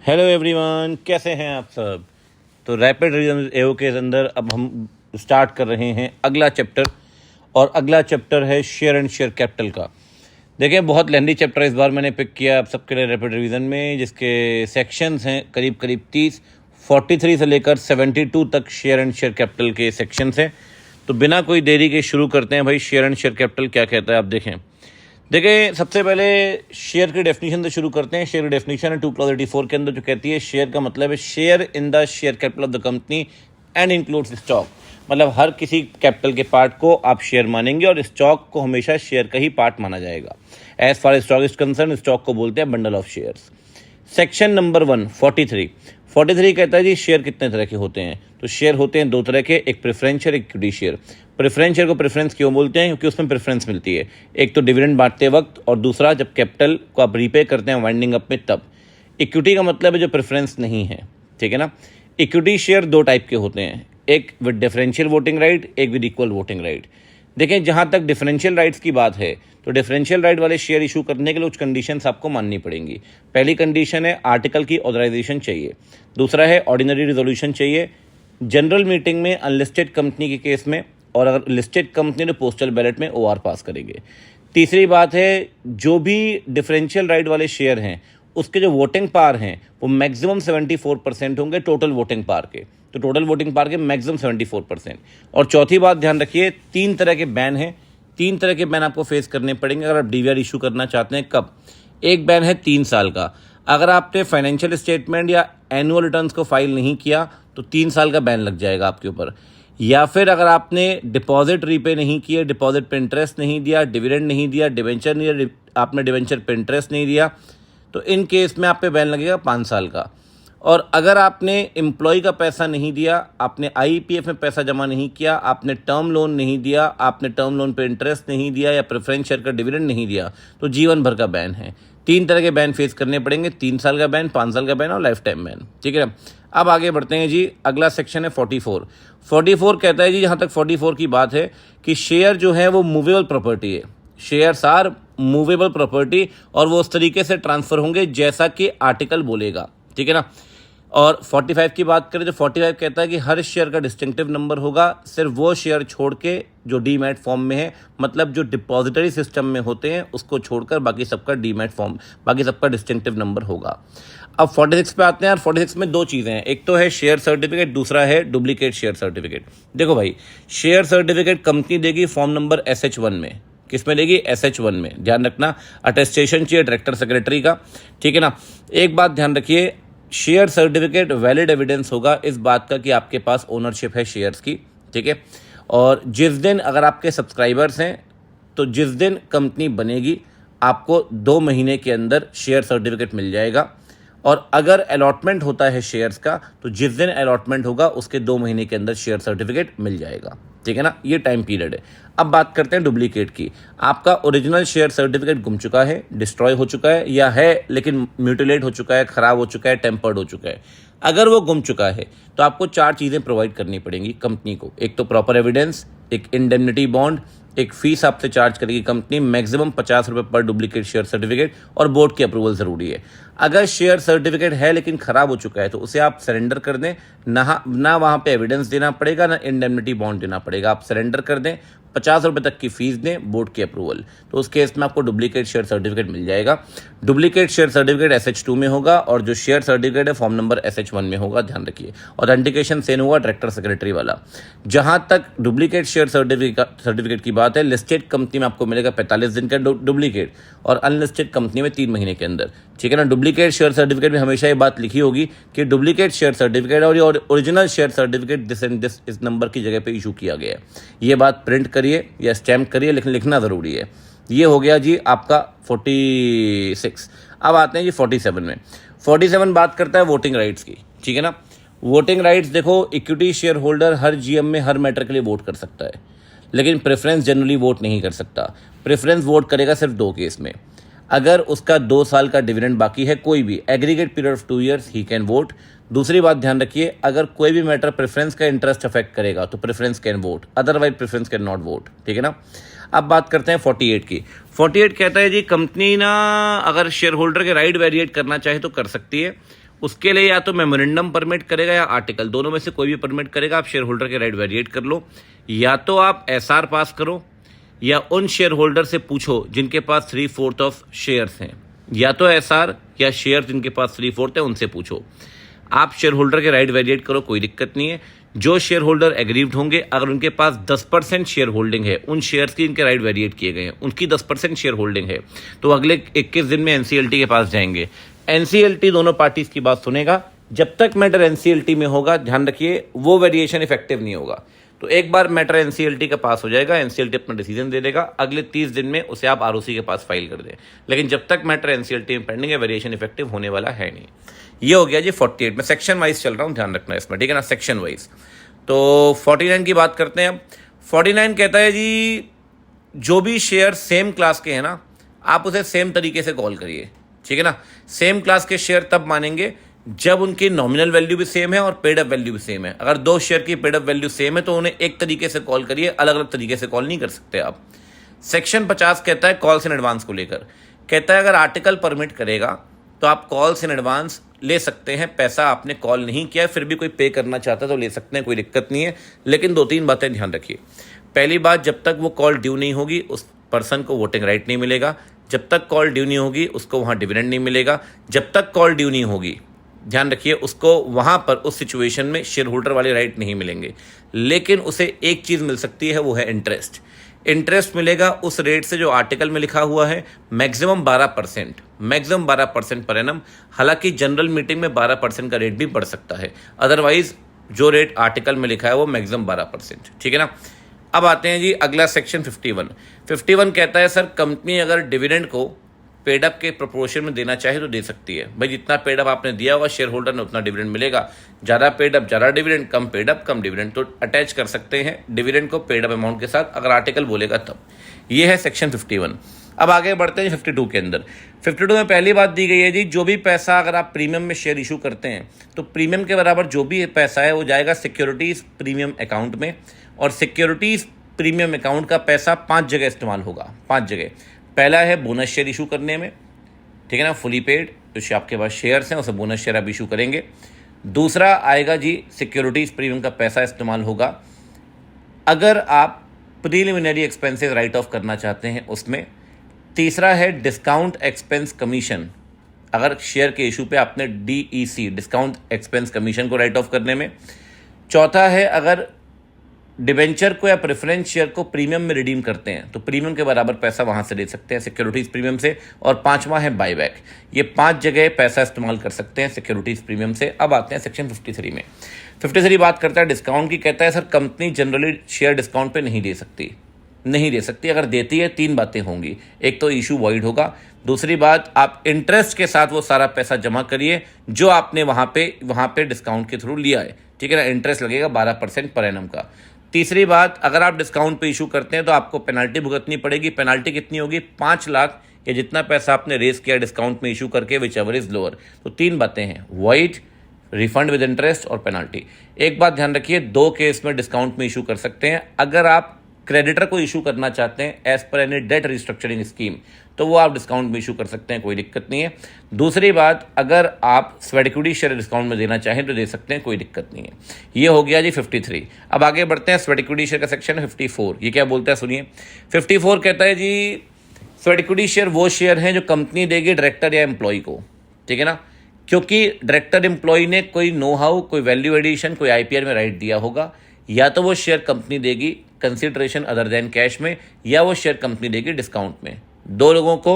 Hello everyone, कैसे हैं आप सब। तो रैपिड रिविजन एओ के अंदर अब हम स्टार्ट कर रहे हैं अगला चैप्टर, और अगला चैप्टर है शेयर एंड शेयर कैपिटल का। देखिए, बहुत लेंदी चैप्टर इस बार मैंने पिक किया आप सबके लिए रैपिड रिवीजन में, जिसके सेक्शंस हैं करीब 43 से लेकर 72 तक शेयर एंड शेयर कैपिटल के सेक्शंस हैं। तो बिना कोई देरी के शुरू करते हैं भाई। शेयर एंड शेयर कैपिटल क्या कहता है आप देखिए, सबसे पहले शेयर की डेफिनेशन से शुरू करते हैं। शेयर की डेफिनेशन है 2 clause 84 के अंदर, जो कहती है शेयर का मतलब है share in the share capital of the company and includes stock. मतलब हर किसी कैपिटल के पार्ट को आप शेयर मानेंगे और स्टॉक को हमेशा शेयर का ही पार्ट माना जाएगा। As far as stock is concern, stock को बोलते हैं bundle of shares. Section number 1 43 कहता है जी शेयर कितने तरह के होते हैं। तो शेयर होते हैं दो तरह के, एक प्रेफरेंस शेयर, एक इक्विटी शेयर। प्रेफरेंस शेयर को प्रेफरेंस क्यों बोलते हैं? क्योंकि उसमें प्रेफरेंस मिलती है। एक तो डिविडेंड बांटते वक्त, और दूसरा जब कैपिटल को आप रीपे करते हैं वाइंडिंग अप में तब। इक्विटी का मतलब है जो प्रेफरेंस नहीं है, ठीक है ना। इक्विटी शेयर दो टाइप के होते हैं, एक विद डिफरेंशियल वोटिंग राइट, एक विद इक्वल वोटिंग राइट। देखें, जहाँ तक डिफरेंशियल राइट्स की बात है तो डिफरेंशियल राइट वाले शेयर इशू करने के लिए कुछ कंडीशंस आपको माननी पड़ेंगी। पहली कंडीशन है आर्टिकल की ऑथराइजेशन चाहिए, दूसरा है ऑर्डिनरी रिजोल्यूशन चाहिए, जनरल मीटिंग में अनलिस्टेड कंपनी के केस में, और अगर लिस्टेड कंपनी ने पोस्टल बैलेट में ओआर पास करेंगे। तीसरी बात है, जो भी डिफरेंशियल राइट वाले शेयर हैं उसके जो वोटिंग पावर हैं वो मैक्सिमम 74% होंगे टोटल वोटिंग पावर के। तो टोटल वोटिंग पावर के मैक्सिमम 74%। और चौथी बात ध्यान रखिए, 3 तरह के बैन हैं। 3 तरह के बैन आपको फेस करने पड़ेंगे अगर आप डीवीआर इशू करना चाहते हैं। कब? एक बैन है 3 साल का। अगर आपने फाइनेंशियल स्टेटमेंट या एनुअल रिटर्न्स को फाइल नहीं किया तो 3 साल का बैन लग जाएगा आपके ऊपर। या फिर अगर आपने डिपॉजिट रीपे नहीं किए, डिपॉजिट पे इंटरेस्ट नहीं दिया, डिविडेंड नहीं दिया, डिवेंचर नहीं, आपने डिवेंचर पे इंटरेस्ट नहीं दिया, तो इन केस में आप पे बैन लगेगा 5 साल का। और अगर आपने एम्प्लॉय का पैसा नहीं दिया, आपने आईपीएफ में पैसा जमा नहीं किया, आपने टर्म लोन नहीं दिया, आपने टर्म लोन पे इंटरेस्ट नहीं दिया, या प्रेफरेंस शेयर का डिविडेंड नहीं दिया, तो जीवन भर का बैन है। 3 तरह के बैन फेस करने पड़ेंगे, 3 साल का बैन, 5 साल का बैन और लाइफ टाइम बैन, ठीक है। अब आगे बढ़ते हैं जी। अगला सेक्शन है 44 कहता है जी, जहाँ तक 44 की बात है कि शेयर जो है वो मूवेबल प्रॉपर्टी है। शेयर्स आर मूवेबल प्रॉपर्टी, और वो उस तरीके से ट्रांसफर होंगे जैसा कि आर्टिकल बोलेगा, ठीक है ना। और 45 की बात करें तो 45 कहता है कि हर शेयर का डिस्टिंक्टिव नंबर होगा, सिर्फ वो शेयर छोड़ के जो डीमैट फॉर्म में है, मतलब जो डिपॉजिटरी सिस्टम में होते हैं उसको छोड़कर बाकी सबका डीमैट फॉर्म, बाकी सबका डिस्टिंक्टिव नंबर होगा। अब 46 पे आते हैं यार। 46 में 2 चीज़ें हैं, एक तो है शेयर सर्टिफिकेट, दूसरा है डुप्लीकेट शेयर सर्टिफिकेट। देखो भाई, शेयर सर्टिफिकेट कंपनी देगी फॉर्म नंबर SH1 में। किस में देगी? SH1 में। ध्यान रखना, अटेस्टेशन चाहिए डायरेक्टर सेक्रेटरी का, ठीक है ना। एक बात ध्यान रखिए, शेयर सर्टिफिकेट वैलिड एविडेंस होगा इस बात का कि आपके पास ओनरशिप है शेयर्स की, ठीक है। और जिस दिन अगर आपके सब्सक्राइबर्स हैं तो जिस दिन कंपनी बनेगी आपको 2 महीने के अंदर शेयर सर्टिफिकेट मिल जाएगा। और अगर अलॉटमेंट होता है शेयर्स का तो जिस दिन अलॉटमेंट होगा उसके 2 महीने के अंदर शेयर सर्टिफिकेट मिल जाएगा, ठीक है ना। ये टाइम पीरियड है। अब बात करते हैं डुप्लीकेट की। आपका ओरिजिनल शेयर सर्टिफिकेट गुम चुका है, डिस्ट्रॉय हो चुका है, या है लेकिन म्यूटिलेट हो चुका है, खराब हो चुका है, टेम्पर्ड हो चुका है। अगर वो गुम चुका है तो आपको 4 चीज़ें प्रोवाइड करनी पड़ेंगी कंपनी को। एक तो प्रॉपर एविडेंस, एक इंडेमनिटी बॉन्ड, एक फीस आपसे चार्ज करेगी कंपनी, मैक्सिमम 50 रुपये पर डुप्लीकेट शेयर सर्टिफिकेट, और बोर्ड की अप्रूवल ज़रूरी है। अगर शेयर सर्टिफिकेट है लेकिन ख़राब हो चुका है तो उसे आप सरेंडर कर दें, ना वहाँ पे एविडेंस देना पड़ेगा, ना इंडेमनिटी बॉन्ड देना पड़ेगा। आप सरेंडर कर दें, 50 रुपये तक की फीस दें, बोर्ड की अप्रूवल, तो उस केस में आपको डुप्लीकेट शेयर सर्टिफिकेट मिल जाएगा। डुप्लीकेट शेयर सर्टिफिकेट SH2 में होगा, और जो शेयर सर्टिफिकेट है फॉर्म नंबर SH1 में होगा, ध्यान रखिए। ऑथेंटिकेशन सेम होगा डायरेक्टर सेक्रेटरी वाला। जहाँ तक डुप्लीकेट शेयर सर्टिफिकेट की बात है, लिस्टेड कंपनी में आपको मिलेगा 45 दिन का डुप्लीकेट, और अनलिस्टेड कंपनी में 3 महीने के अंदर, ठीक है ना। डुप्लीकेट शेयर सर्टिफिकेट में हमेशा ये बात लिखी होगी कि डुप्लीकेट शेयर सर्टिफिकेट और original share certificate this and this इस नंबर की जगह पे इशू किया गया है। ये बात प्रिंट करिए या स्टैम्प करिए, लेकिन लिखना ज़रूरी है। ये हो गया जी आपका 46। अब आते हैं जी 47 में। 47 बात करता है वोटिंग राइट्स की, ठीक है ना। वोटिंग राइट्स देखो, इक्विटी शेयर होल्डर हर GM में हर मैटर के लिए वोट कर सकता है, लेकिन प्रेफरेंस जनरली वोट नहीं कर सकता। प्रेफरेंस वोट करेगा सिर्फ 2 केस में, अगर उसका 2 साल का डिविडेंड बाकी है, कोई भी aggregate period of 2 years he can vote. दूसरी बात ध्यान रखिए, अगर कोई भी मैटर प्रेफरेंस का इंटरेस्ट अफेक्ट करेगा तो preference can vote, otherwise preference can not vote, ठीक है ना। अब बात करते हैं 48 की। 48 कहता है जी कंपनी ना अगर शेयर होल्डर के राइट वेरिएट करना चाहे तो कर सकती है, उसके लिए या तो मेमोरेंडम परमिट करेगा या आर्टिकल, दोनों में से कोई भी परमिट करेगा। आप शेयर होल्डर के राइट वेरिएट कर लो, या तो आप एसआर पास करो, या उन शेयर होल्डर से पूछो जिनके पास 3/4 ऑफ शेयर्स हैं, या तो एसआर या शेयर जिनके पास 3/4 है उनसे पूछो। आप शेयर होल्डर के राइट वेरिएट करो, कोई दिक्कत नहीं है। जो शेयर होल्डर एग्रीव्ड होंगे, अगर उनके पास 10% शेयर होल्डिंग है, उन शेयर्स की इनके राइट वेरिएट किए गए हैं, उनकी 10% शेयर होल्डिंग है, तो अगले 21 दिन में एनसीएलटी के पास जाएंगे। एनसीएलटी दोनों पार्टीज की बात सुनेगा। जब तक मैटर एनसीएलटी में होगा, ध्यान रखिए, वो वेरिएशन इफेक्टिव नहीं होगा। तो एक बार मैटर एनसीएलटी का पास हो जाएगा, एनसीएलटी अपना डिसीजन दे देगा, अगले 30 दिन में उसे आप आरओसी के पास फाइल कर दें। लेकिन जब तक मैटर एनसीएलटी में पेंडिंग है, वेरिएशन इफेक्टिव होने वाला है नहीं। ये हो गया जी 48 में। सेक्शन वाइज चल रहा हूँ, ध्यान रखना इसमें, ठीक है ना, सेक्शन वाइज। तो 49 की बात करते हैं अब। 49 कहता है जी, जो भी शेयर सेम क्लास के हैं ना, आप उसे सेम तरीके से कॉल करिए, ठीक है ना। सेम क्लास के शेयर तब मानेंगे जब उनकी नॉमिनल वैल्यू भी सेम है और पेड अप वैल्यू भी सेम है। अगर दो शेयर की पेड अप वैल्यू सेम है तो उन्हें एक तरीके से कॉल करिए, अलग अलग तरीके से कॉल नहीं कर सकते आप। सेक्शन 50 कहता है कॉल्स इन एडवांस को लेकर, कहता है अगर आर्टिकल परमिट करेगा तो आप कॉल्स इन एडवांस ले सकते हैं। पैसा आपने कॉल नहीं किया फिर भी कोई पे करना चाहता है तो ले सकते हैं, कोई दिक्कत नहीं है। लेकिन 2-3 बातें ध्यान रखिए। पहली बात, जब तक वो कॉल ड्यू नहीं होगी उस पर्सन को वोटिंग राइट नहीं मिलेगा। जब तक कॉल ड्यू नहीं होगी उसको वहाँ डिविडेंड नहीं मिलेगा। जब तक कॉल ड्यू नहीं होगी, ध्यान रखिए, उसको वहाँ पर उस सिचुएशन में शेयर होल्डर वाले राइट नहीं मिलेंगे। लेकिन उसे एक चीज़ मिल सकती है, वो है इंटरेस्ट। इंटरेस्ट मिलेगा उस रेट से जो आर्टिकल में लिखा हुआ है, मैक्सिमम 12%, मैक्सिमम 12% पर एनम। हालांकि जनरल मीटिंग में 12% का रेट भी बढ़ सकता है, अदरवाइज जो रेट आर्टिकल में लिखा है वो मैक्सिमम 12%, ठीक है ना। अब आते हैं जी अगला सेक्शन 51 कहता है सर, कंपनी अगर डिविडेंड को पेडअप के प्रोपोर्शन में देना चाहे तो दे सकती है। भाई जितना पेडअप आपने दिया होगा शेयर होल्डर ने उतना डिविडेंड मिलेगा। ज़्यादा पेडअप ज़्यादा डिविडेंड, कम पेडअप कम डिविडेंड, तो अटैच कर सकते हैं डिविडेंड को पेडअप अमाउंट के साथ, अगर आर्टिकल बोलेगा तब। ये है सेक्शन 51। अब आगे बढ़ते हैं 52 के अंदर। 52 में पहली बात दी गई है जी, जो भी पैसा अगर आप प्रीमियम में शेयर इशू करते हैं तो प्रीमियम के बराबर जो भी पैसा है वो जाएगा सिक्योरिटीज़ प्रीमियम अकाउंट में। और सिक्योरिटीज़ प्रीमियम अकाउंट का पैसा 5 जगह इस्तेमाल होगा, 5 जगह। पहला है बोनस शेयर इशू करने में, ठीक है ना, फुली पेड, जो आपके पास शेयर्स हैं उसे बोनस शेयर आप इशू करेंगे। दूसरा आएगा जी सिक्योरिटीज़ प्रीमियम का पैसा इस्तेमाल होगा अगर आप प्रीलिमिनरी एक्सपेंसेस राइट ऑफ करना चाहते हैं उसमें। तीसरा है डिस्काउंट एक्सपेंस कमीशन, अगर शेयर के इशू पे आपने DEC डिस्काउंट एक्सपेंस कमीशन को राइट ऑफ करने में। चौथा है अगर डिबेंचर को या प्रेफरेंस शेयर को प्रीमियम में रिडीम करते हैं तो प्रीमियम के बराबर पैसा वहां से दे सकते हैं सिक्योरिटीज़ प्रीमियम से। और पांचवा है बायबैक। ये 5 जगह पैसा इस्तेमाल कर सकते हैं सिक्योरिटीज़ प्रीमियम से। अब आते हैं सेक्शन 53 में। 53 बात करता है डिस्काउंट की, कहता है sir company generally share discount पे नहीं दे सकती। अगर देती है 3 बातें होंगी, एक तो इशू वॉइड होगा, दूसरी बात आप इंटरेस्ट के साथ वो सारा पैसा जमा करिए जो आपने वहाँ पे डिस्काउंट के थ्रू लिया है, ठीक है ना। इंटरेस्ट लगेगा 12% पर एनम का। तीसरी बात, अगर आप डिस्काउंट पे इशू करते हैं तो आपको पेनल्टी भुगतनी पड़ेगी। पेनल्टी कितनी होगी? 5 लाख या जितना पैसा आपने रेस किया डिस्काउंट में इशू करके, विच एवर इज लोअर। तो 3 बातें हैं, वॉइड, रिफंड विद इंटरेस्ट और पेनल्टी। एक बात ध्यान रखिए, 2 केस में डिस्काउंट में इशू कर सकते हैं। अगर आप क्रेडिटर को इशू करना चाहते हैं as per any date restructuring scheme तो वो आप डिस्काउंट में इशू कर सकते हैं, कोई दिक्कत नहीं है। दूसरी बात, अगर आप स्वेट इक्विटी शेयर डिस्काउंट में देना चाहें तो दे सकते हैं, कोई दिक्कत नहीं है। ये हो गया जी 53। अब आगे बढ़ते हैं स्वेट इक्विटी शेयर का सेक्शन 54। ये क्या बोलता है सुनिए। 54 कहता है जी स्वेट इक्विटी शेयर वो शेयर हैं जो कंपनी देगी डायरेक्टर या एम्प्लॉय को, ठीक है ना। क्योंकि डायरेक्टर एम्प्लॉय ने कोई नो हाउ, कोई वैल्यू एडिशन, कोई IPR में राइट दिया होगा, या तो वो शेयर कंपनी देगी कंसिडरेशन अदर देन कैश में, या वो शेयर कंपनी देगी डिस्काउंट में। 2 लोगों को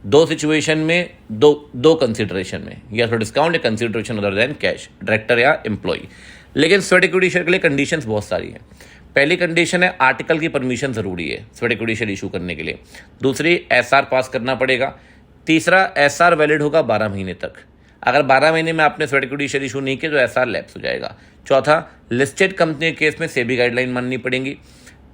2 सिचुएशन में दो कंसिडरेशन में, या तो डिस्काउंट या consideration other than cash, director या एम्प्लॉय। लेकिन स्वेट इक्विटी शेयर के लिए कंडीशंस बहुत सारी हैं। पहली कंडीशन है आर्टिकल की परमिशन ज़रूरी है स्वेट इक्विटी शेयर इशू करने के लिए। दूसरी, SR पास करना पड़ेगा। तीसरा, SR वैलिड होगा 12 महीने तक। अगर 12 महीने में आपने स्वेट इक्विटी शेयर इशू नहीं किया तो SR लैप्स हो जाएगा। चौथा, लिस्टेड कंपनी के केस में सेबी गाइडलाइन माननी पड़ेगी।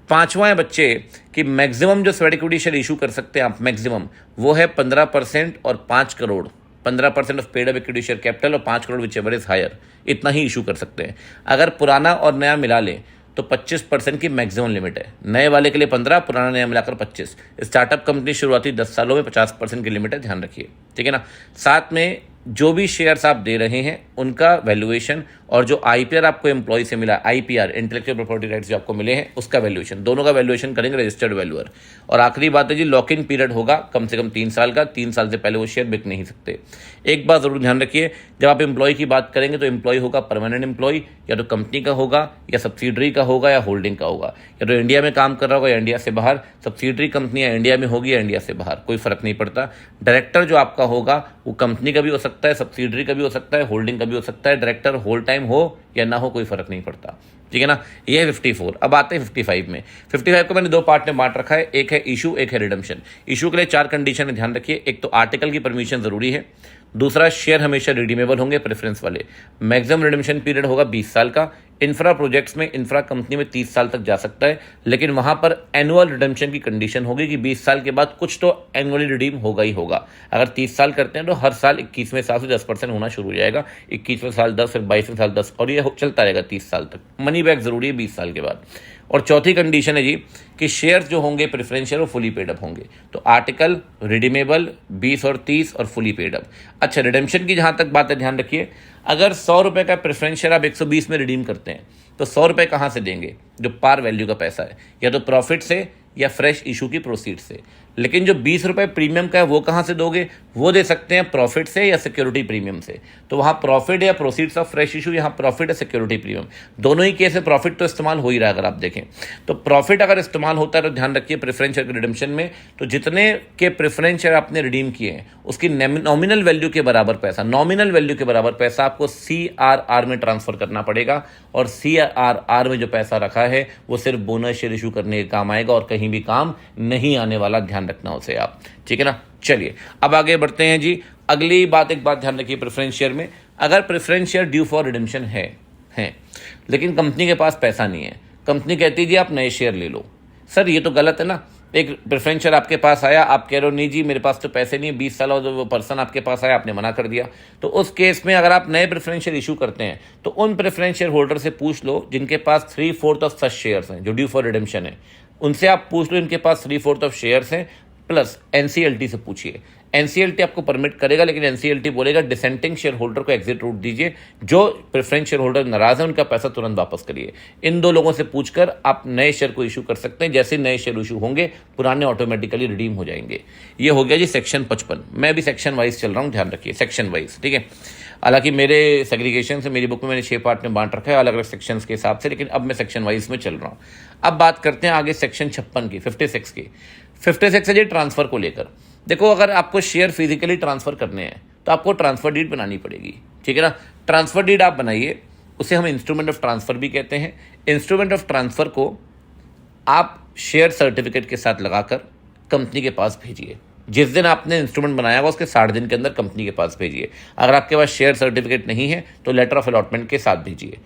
पांचवा है बच्चे कि मैक्सिमम जो स्वेट इक्विटी शेयर इशू कर सकते हैं आप, मैक्सिमम वो है 15% और 5 crore. 15% of paid up equity share capital और 5 crore whichever is higher, इतना ही इशू कर सकते हैं। अगर पुराना और नया मिला लें तो 25% की मैक्सिमम लिमिट है। नए वाले के लिए 15, पुराना नया मिलाकर 25। स्टार्टअप कंपनी शुरुआती 10 सालों में 50% की लिमिट है, ध्यान रखिए, ठीक है ना। साथ में जो भी शेयर्स आप दे रहे हैं उनका वैल्यूएशन और जो आईपीआर आपको एम्प्लॉय से मिला, आईपीआर इंटेलेक्चुअल प्रॉपर्टी राइट्स जो आपको मिले हैं उसका वैल्यूएशन, दोनों का वैल्यूएशन करेंगे रजिस्टर्ड वैल्यूअर। और आखिरी बात है जी, लॉक इन पीरियड होगा कम से कम 3 साल का, 3 साल से पहले वो शेयर बिक नहीं सकते। एक बात जरूर ध्यान रखिए, जब आप एम्प्लॉय की बात करेंगे तो एम्प्लॉय होगा परमानेंट एम्प्लॉय, या तो कंपनी का होगा या सब्सिडरी का होगा या होल्डिंग का होगा, या तो इंडिया में काम कर रहा होगा या इंडिया से बाहर, सब्सिडरी कंपनी या इंडिया में होगी या इंडिया से बाहर, कोई फर्क नहीं पड़ता। डायरेक्टर जो आपका होगा वो कंपनी का भी हो सकता है, सब्सिडरी का भी हो सकता है, होल्डिंग का भी हो सकता है। डायरेक्टर होल टाइम हो या ना हो कोई फर्क नहीं पड़ता, ठीक है ना। ये है 54। अब आते हैं 55 में। 55 को मैंने 2 पार्ट में बांट रखा है, एक है इशू, एक है रिडम्पशन। इशू के लिए 4 कंडीशन है, ध्यान रखिए। एक तो आर्टिकल की परमिशन जरूरी है, दूसरा शेयर हमेशा रिडीमेबल होंगे प्रेफरेंस वाले, मैक्सिमम रिडम्पशन पीरियड होगा 20 साल का। इंफ्रा प्रोजेक्ट्स में, इंफ्रा कंपनी में 30 साल तक जा सकता है, लेकिन वहां पर एनुअल रिडम्पशन की कंडीशन होगी कि 20 साल के बाद कुछ तो एनुअली रिडीम होगा ही होगा। अगर 30 साल करते हैं तो हर साल 21वें साल से 10% होना शुरू हो जाएगा, 21वें साल 10, फिर 22वें साल 10, और ये चलता रहेगा 30 साल तक। मनी बैक जरूरी है 20 साल के बाद। और चौथी कंडीशन है जी कि शेयर्स जो होंगे प्रेफरेंस शेयर वो फुली पेड अप होंगे। तो आर्टिकल, रिडीमेबल, 20 और 30 और फुली पेड अप। अच्छा, रिडेम्पशन की जहां तक बात है, ध्यान रखिए, अगर 100 रुपए का प्रेफरेंस शेयर आप 120 में रिडीम करते हैं तो 100 रुपए कहां से देंगे? जो पार वैल्यू का पैसा है, या तो प्रॉफिट से या फ्रेश इशू की प्रोसीड से। लेकिन जो 20 रुपए प्रीमियम का है वो कहां से दोगे? वो दे सकते हैं प्रॉफिट से या सिक्योरिटी प्रीमियम से। तो वहां प्रॉफिट या प्रोसीड्स ऑफ फ्रेश इशू, यहां प्रॉफिट या सिक्योरिटी प्रीमियम, दोनों ही केस में प्रॉफिट तो इस्तेमाल हो ही रहा है। अगर आप देखें तो प्रॉफिट अगर इस्तेमाल होता है तो ध्यान रखिए प्रेफरेंस शेयर के रिडम्पशन में, तो जितने के प्रेफरेंस शेयर आपने रिडीम किए हैं उसकी नॉमिनल वैल्यू के बराबर पैसा, नॉमिनल वैल्यू के बराबर पैसा आपको CRR में ट्रांसफर करना पड़ेगा। और CRR में जो पैसा रखा है वो सिर्फ बोनस शेयर इशू करने के काम आएगा और कहीं भी काम नहीं आने वाला, ध्यान रखना उसे आप, ठीक है ना। चलिए अब आगे बढ़ते हैं जी। अगली बात, एक बात ध्यान रखिए, प्रेफरेंस शेयर में अगर preference share due for redemption है लेकिन कंपनी के पास पैसा नहीं है, कंपनी कहती है जी आप नए शेयर ले लो। सर ये तो गलत है ना। एक प्रेफरेंस शेयर आपके पास आया, आप कह रहे हो नहीं जी मेरे पास तो पैसे नहीं है, 20 साल और वो पर्सन आपके पास आया, आपने मना कर दिया। तो उस केस में अगर आप नए प्रेफरेंस शेयर इशू करते हैं तो उन प्रेफरेंस शेयर होल्डर से पूछ लो जिनके पास 3/4 ऑफ सच शेयर्स हैं जो ड्यू फॉर रिडेम्पशन है, उनसे आप पूछ लो इनके पास 3/4 ऑफ शेयर्स हैं, प्लस NCLT से पूछिए। NCLT आपको परमिट करेगा, लेकिन NCLT बोलेगा डिसेंटिंग शेयर होल्डर को एग्जिट रूट दीजिए, जो प्रेफरेंस शेयर होल्डर नाराज है उनका पैसा तुरंत वापस करिए। इन 2 लोगों से पूछकर आप नए शेयर को इशू कर सकते हैं। जैसे नए शेयर इशू होंगे पुराने ऑटोमेटिकली रिडीम हो जाएंगे। ये हो गया जी सेक्शन 55। मैं भी सेक्शन वाइज चल रहा हूँ, ध्यान रखिए, सेक्शन वाइज, ठीक है। हालांकि मेरे सेग्रीगेशन से मेरी बुक में मैंने 6 पार्ट में बांट रखा है अलग अलग सेक्शंस के हिसाब से, लेकिन अब मैं सेक्शन वाइज में चल रहा हूँ। अब बात करते हैं आगे सेक्शन 56 की, 56 की। 56 है जी ट्रांसफर को लेकर। देखो अगर आपको शेयर फिजिकली ट्रांसफर करने हैं तो आपको ट्रांसफर डीड बनानी पड़ेगी, ठीक है ना। ट्रांसफर डीड आप बनाइए, उसे हम इंस्ट्रूमेंट ऑफ ट्रांसफर भी कहते हैं। इंस्ट्रूमेंट ऑफ ट्रांसफर को आप शेयर सर्टिफिकेट के साथ लगाकर कंपनी के पास भेजिए। जिस दिन आपने इंस्ट्रूमेंट बनाया हुआ उसके 60 दिन के अंदर कंपनी के पास भेजिए। अगर आपके पास शेयर सर्टिफिकेट नहीं है तो लेटर ऑफ अलॉटमेंट के साथ भेजिए।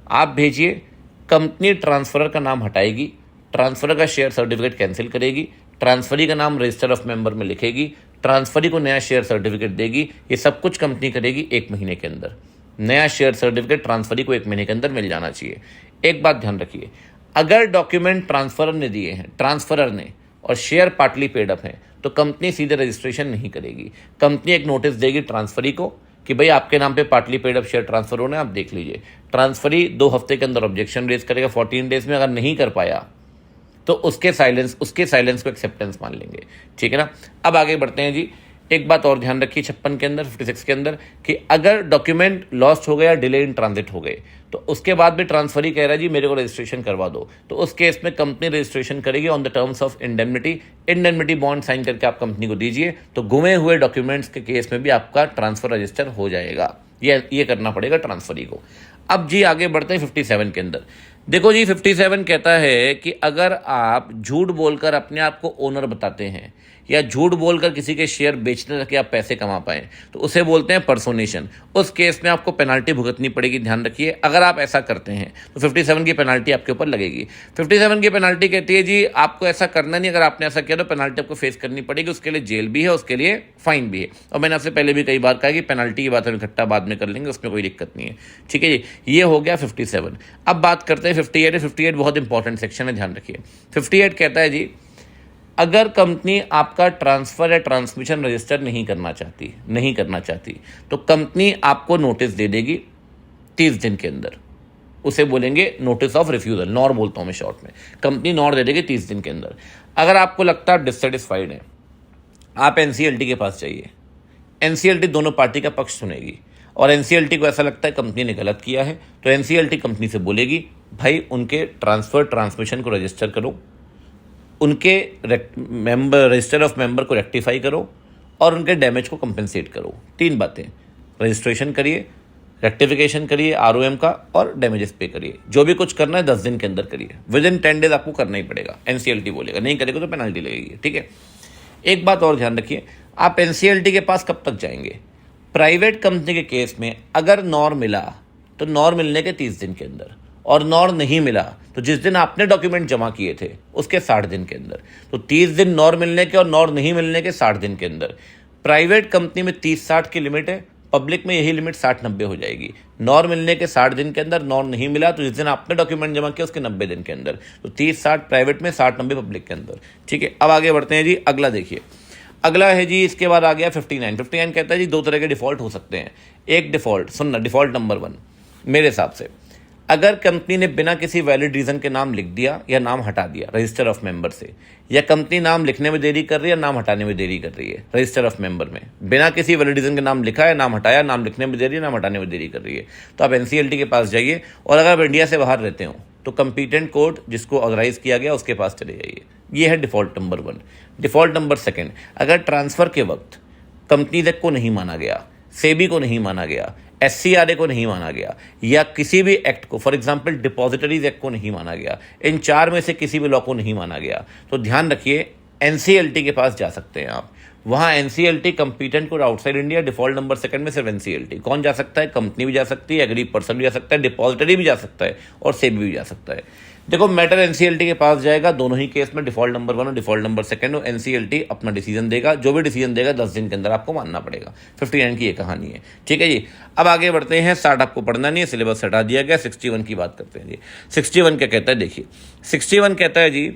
आप भेजिए, कंपनी ट्रांसफरर का नाम हटाएगी, ट्रांसफरर का शेयर सर्टिफिकेट कैंसिल करेगी, ट्रांसफरी का नाम रजिस्टर ऑफ मेंबर में लिखेगी, ट्रांसफरी को नया शेयर सर्टिफिकेट देगी। ये सब कुछ कंपनी करेगी 1 महीने के अंदर। नया शेयर सर्टिफिकेट ट्रांसफरी को 1 महीने के अंदर मिल जाना चाहिए। एक बात ध्यान रखिए, अगर डॉक्यूमेंट ट्रांसफरर ने दिए हैं, ट्रांसफरर ने, और शेयर पार्टली पेड अप है, तो कंपनी सीधे रजिस्ट्रेशन नहीं करेगी। कंपनी एक नोटिस देगी ट्रांसफरी को कि भाई आपके नाम पे partly paid up share transfer होना है, आप देख लीजिए। ट्रांसफरी 2 हफ्ते के अंदर ऑब्जेक्शन रेज करेगा 14 डेज में। अगर नहीं कर पाया तो उसके साइलेंस को एक्सेप्टेंस मान लेंगे, ठीक है ना। अब आगे बढ़ते हैं जी। एक बात और ध्यान रखिए 56 के अंदर, 56 के अंदर, कि अगर डॉक्यूमेंट लॉस्ट हो गया, डिले इन ट्रांजिट हो गए, तो उसके बाद भी ट्रांसफरी कह रहा है जी मेरे को रजिस्ट्रेशन करवा दो, तो उस केस में कंपनी रजिस्ट्रेशन करेगी on the terms of indemnity bond sign करके आप कंपनी को दीजिए। तो गुमे हुए डॉक्यूमेंट्स के केस में भी आपका ट्रांसफर रजिस्टर हो जाएगा। ये करना पड़ेगा ट्रांसफरी को। अब जी आगे बढ़ते हैं 57 के अंदर। देखो जी 57 कहता है कि अगर आप झूठ बोलकर अपने आप को ओनर बताते हैं या झूठ बोलकर किसी के शेयर बेचने तक आप पैसे कमा पाएं तो उसे बोलते हैं पर्सोनेशन। उस केस में आपको पेनाल्टी भुगतनी पड़ेगी, ध्यान रखिए। अगर आप ऐसा करते हैं तो 57 की पेनाल्टी आपके ऊपर लगेगी। 57 की पेनाल्टी कहती है जी आपको ऐसा करना नहीं, अगर आपने ऐसा किया तो पेनाल्टी आपको फेस करनी पड़ेगी। उसके लिए जेल भी है, उसके लिए फाइन भी है। और मैंने आपसे पहले भी कई बार कहा कि पेनाल्टी की बात हम इकट्ठा बाद में कर लेंगे, उसमें कोई दिक्कत नहीं है, ठीक है जी। ये हो गया 57। अब बात करते हैं 58। 58 बहुत इंपॉर्टेंट सेक्शन है, ध्यान रखिए। 58 कहता है जी अगर कंपनी आपका ट्रांसफ़र या ट्रांसमिशन रजिस्टर नहीं करना चाहती तो कंपनी आपको नोटिस दे देगी 30 दिन के अंदर। उसे बोलेंगे नोटिस ऑफ रिफ्यूज़ल, नॉर बोलता हूँ मैं शॉर्ट में। कंपनी नॉर दे देगी 30 दिन के अंदर। अगर आपको लगता है आप डिससेटिस्फाइड हैं, आप एनसीएलटी के पास जाइए। एनसीएलटी दोनों पार्टी का पक्ष सुनेगी और एनसीएलटी को ऐसा लगता है कंपनी ने गलत किया है तो एनसीएलटी कंपनी से बोलेगी भाई उनके ट्रांसफ़र ट्रांसमिशन को रजिस्टर करो, उनके रजिस्टर ऑफ मेंबर को रेक्टिफाई करो और उनके डैमेज को कंपेंसेट करो। 3 बातें, रजिस्ट्रेशन करिए, रेक्टिफिकेशन करिए आरओएम का और डैमेजेस पे करिए। जो भी कुछ करना है 10 दिन के अंदर करिए, विद इन 10 डेज आपको करना ही पड़ेगा। एनसीएलटी बोलेगा, नहीं करेगा तो पेनल्टी लगेगी, ठीक है। एक बात और ध्यान रखिए, आप एनसीएलटी के पास कब तक जाएंगे? प्राइवेट कंपनी के केस में अगर नॉर मिला तो नॉर मिलने के 30 दिन के अंदर, और नॉर नहीं मिला तो जिस दिन आपने डॉक्यूमेंट जमा किए थे उसके 60 दिन के अंदर। तो 30 दिन नॉर मिलने के और नॉर नहीं मिलने के 60 दिन के अंदर। प्राइवेट कंपनी में 30-60 की लिमिट है, पब्लिक में यही लिमिट 60-90 हो जाएगी। नॉर मिलने के 60 दिन के अंदर, नॉर नहीं मिला तो जिस दिन आपने डॉक्यूमेंट जमा किया उसके 90 दिन के अंदर। तो 30-60 प्राइवेट में, 60-90 पब्लिक के अंदर, ठीक है। अब आगे बढ़ते हैं जी, अगला देखिए। अगला है जी, इसके बाद आ गया 59 कहता है जी 2 तरह के डिफ़ॉल्ट हो सकते हैं। एक डिफ़ॉल्ट, सुनना, डिफ़ॉल्ट नंबर 1 मेरे हिसाब से, अगर कंपनी ने बिना किसी वैलिड रीज़न के नाम लिख दिया या नाम हटा दिया रजिस्टर ऑफ मेंबर से, या कंपनी नाम लिखने में देरी कर रही है, नाम हटाने में देरी कर रही है रजिस्टर ऑफ मेंबर में, बिना किसी वैलिड रीज़न के नाम लिखा है, नाम हटाया, नाम लिखने में देरी है, नाम हटाने में देरी कर रही है, तो आप एनसीएलटी के पास जाइए। और अगर आप इंडिया से बाहर रहते हो तो कंपीटेंट कोर्ट जिसको ऑथराइज किया गया उसके पास चले जाइए। ये है डिफ़ॉल्ट नंबर 1। डिफ़ॉल्ट नंबर 2, अगर ट्रांसफ़र के वक्त कंपनीज एक्ट को नहीं माना गया, सेबी को नहीं माना गया, एससीआरए को नहीं माना गया, या किसी भी एक्ट को, फॉर एग्जांपल डिपॉजिटरीज एक्ट को नहीं माना गया, इन 4 में से किसी भी लॉ को नहीं माना गया, तो ध्यान रखिए एनसीएलटी के पास जा सकते हैं आप। वहाँ NCLT competent court outside India, default number 2 में सिर्फ एनसीएलटी। कौन जा सकता है? कंपनी भी जा सकती है, एग्री पर्सन भी जा सकता है, डिपॉजिटरी भी जा सकता है और सेबी भी जा सकता है। देखो, मैटर एनसीएलटी के पास जाएगा दोनों ही केस में, डिफ़ॉल्ट नंबर 1 और डिफ़ॉल्ट नंबर 2, और एनसीएलटी अपना डिसीजन देगा। जो भी डिसीजन देगा 10 दिन के अंदर आपको मानना पड़ेगा। 59 की ये कहानी है, ठीक है जी। अब आगे बढ़ते हैं। 60 आपको पढ़ना नहीं है, सिलेबस हटा दिया गया। 61 की बात करते हैं जी। 61 क्या कहता है? देखिए, 61 कहता है जी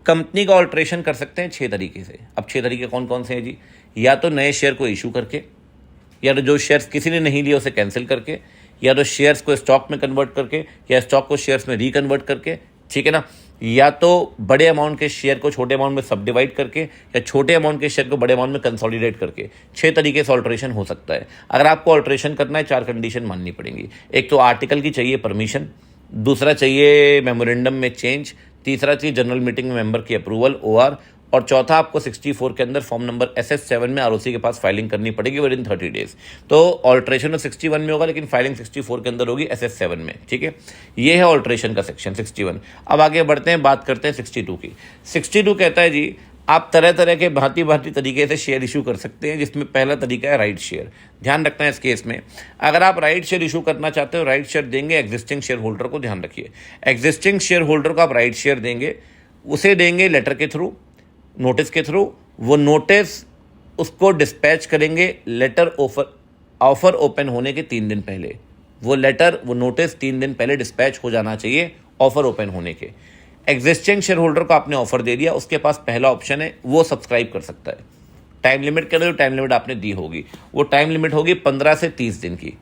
कंपनी का ऑल्ट्रेशन कर सकते हैं 6 तरीके से। अब 6 तरीके कौन कौन से हैं जी? या तो नए शेयर को इशू करके, या तो जो शेयर्स किसी ने नहीं लिए उसे कैंसिल करके, या तो शेयर्स को स्टॉक में कन्वर्ट करके, या स्टॉक को शेयर्स में रिकन्वर्ट करके, ठीक है ना, या तो बड़े अमाउंट के शेयर को छोटे अमाउंट में सब डिवाइड करके, या छोटे अमाउंट के शेयर को बड़े अमाउंट में कंसोलिडेट करके। 6 तरीके से ऑल्ट्रेशन हो सकता है। अगर आपको ऑल्ट्रेशन करना है 4 कंडीशन माननी पड़ेंगी। एक तो आर्टिकल की चाहिए परमिशन, दूसरा चाहिए मेमोरेंडम में चेंज, तीसरा चाहिए जनरल मीटिंग में मेंबर की अप्रूवल OR, और चौथा आपको 64 के अंदर फॉर्म नंबर SS7 में आरओसी के पास फाइलिंग करनी पड़ेगी विद इन 30 डेज। तो ऑल्ट्रेशन 61 में होगा लेकिन फाइलिंग 64 के अंदर होगी SS7 में, ठीक है। ये है ऑल्ट्रेशन का सेक्शन 61। अब आगे बढ़ते हैं, बात करते हैं 62 की। 62 कहता है जी आप तरह तरह के भांति तरीके से शेयर इशू कर सकते हैं, जिसमें पहला तरीका है राइट शेयर। ध्यान रखना है इस केस में, अगर आप राइट शेयर इशू करना चाहते हो, राइट शेयर देंगे एग्जिस्टिंग शेयर होल्डर को। ध्यान रखिए, एग्जिस्टिंग शेयर होल्डर को आप राइट शेयर देंगे, उसे देंगे लेटर के थ्रू, नोटिस के थ्रू। वो नोटिस उसको डिस्पैच करेंगे लेटर ऑफर ओपन होने के 3 दिन पहले। वो लेटर, वो नोटिस 3 दिन पहले डिस्पैच हो जाना चाहिए ऑफर ओपन होने के। एग्जिस्टिंग शेयर होल्डर को आपने ऑफर दे दिया, उसके पास पहला ऑप्शन है वो सब्सक्राइब कर सकता है। टाइम लिमिट के अंदर जो टाइम लिमिट आपने दी होगी वो टाइम लिमिट होगी 15 से 30 दिन की।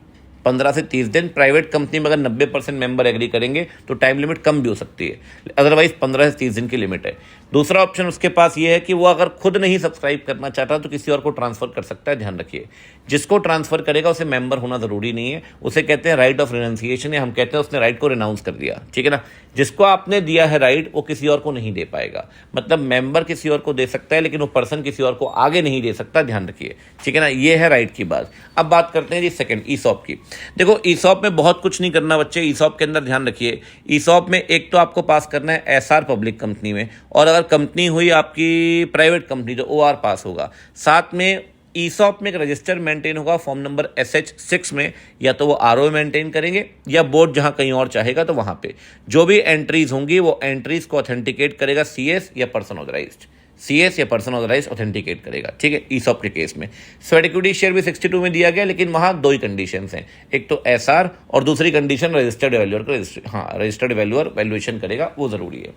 15 से 30 दिन। प्राइवेट कंपनी में अगर 90% मेंबर एग्री करेंगे तो टाइम लिमिट कम भी हो सकती है, अदरवाइज 15 से 30 दिन की लिमिट है। दूसरा ऑप्शन उसके पास ये है कि वो अगर खुद नहीं सब्सक्राइब करना चाहता तो किसी और को ट्रांसफर कर सकता है। ध्यान रखिए, जिसको ट्रांसफर करेगा उसे मेंबर होना जरूरी नहीं है, उसे कहते हैं राइट ऑफ रिनाउंसिएशन, या हम कहते हैं उसने राइट को रिनाउंस कर दिया, ठीक है ना। जिसको आपने दिया है राइट वो किसी और को नहीं दे पाएगा, मतलब मेंबर किसी और को दे सकता है लेकिन वो पर्सन किसी और को आगे नहीं दे सकता। ध्यान रखिए, ठीक है ना, ये है राइट की बात। अब बात करते हैं जी सेकंड, ईसॉप की। देखो, ईसॉप में बहुत कुछ नहीं करना बच्चे। ईसॉप के अंदर ध्यान रखिए, ईसॉप में एक तो आपको पास करना है एसआर पब्लिक कंपनी में, और अगर कंपनी हुई आपकी प्राइवेट कंपनी तो OR पास होगा। साथ में ईसॉप में एक रजिस्टर मेंटेन होगा फॉर्म नंबर SH6 में, या तो वो RO मेंटेन करेंगे या बोर्ड जहां कहीं और चाहेगा तो वहां पे जो भी एंट्रीज होंगी वो एंट्रीज को ऑथेंटिकेट करेगा CS या पर्सन ऑथराइज्ड। CS या पर्सन ऑथराइज ऑथेंटिकेट करेगा, ठीक है, ईसॉप के केस में। स्वेट इक्विटी शेयर भी 62 में दिया गया, लेकिन वहाँ 2 ही कंडीशंस हैं, एक तो SR और दूसरी कंडीशन रजिस्टर्ड वैल्यूअर का रजिस्टर्ड वैल्यूअर वैल्यूएशन करेगा, वो ज़रूरी है।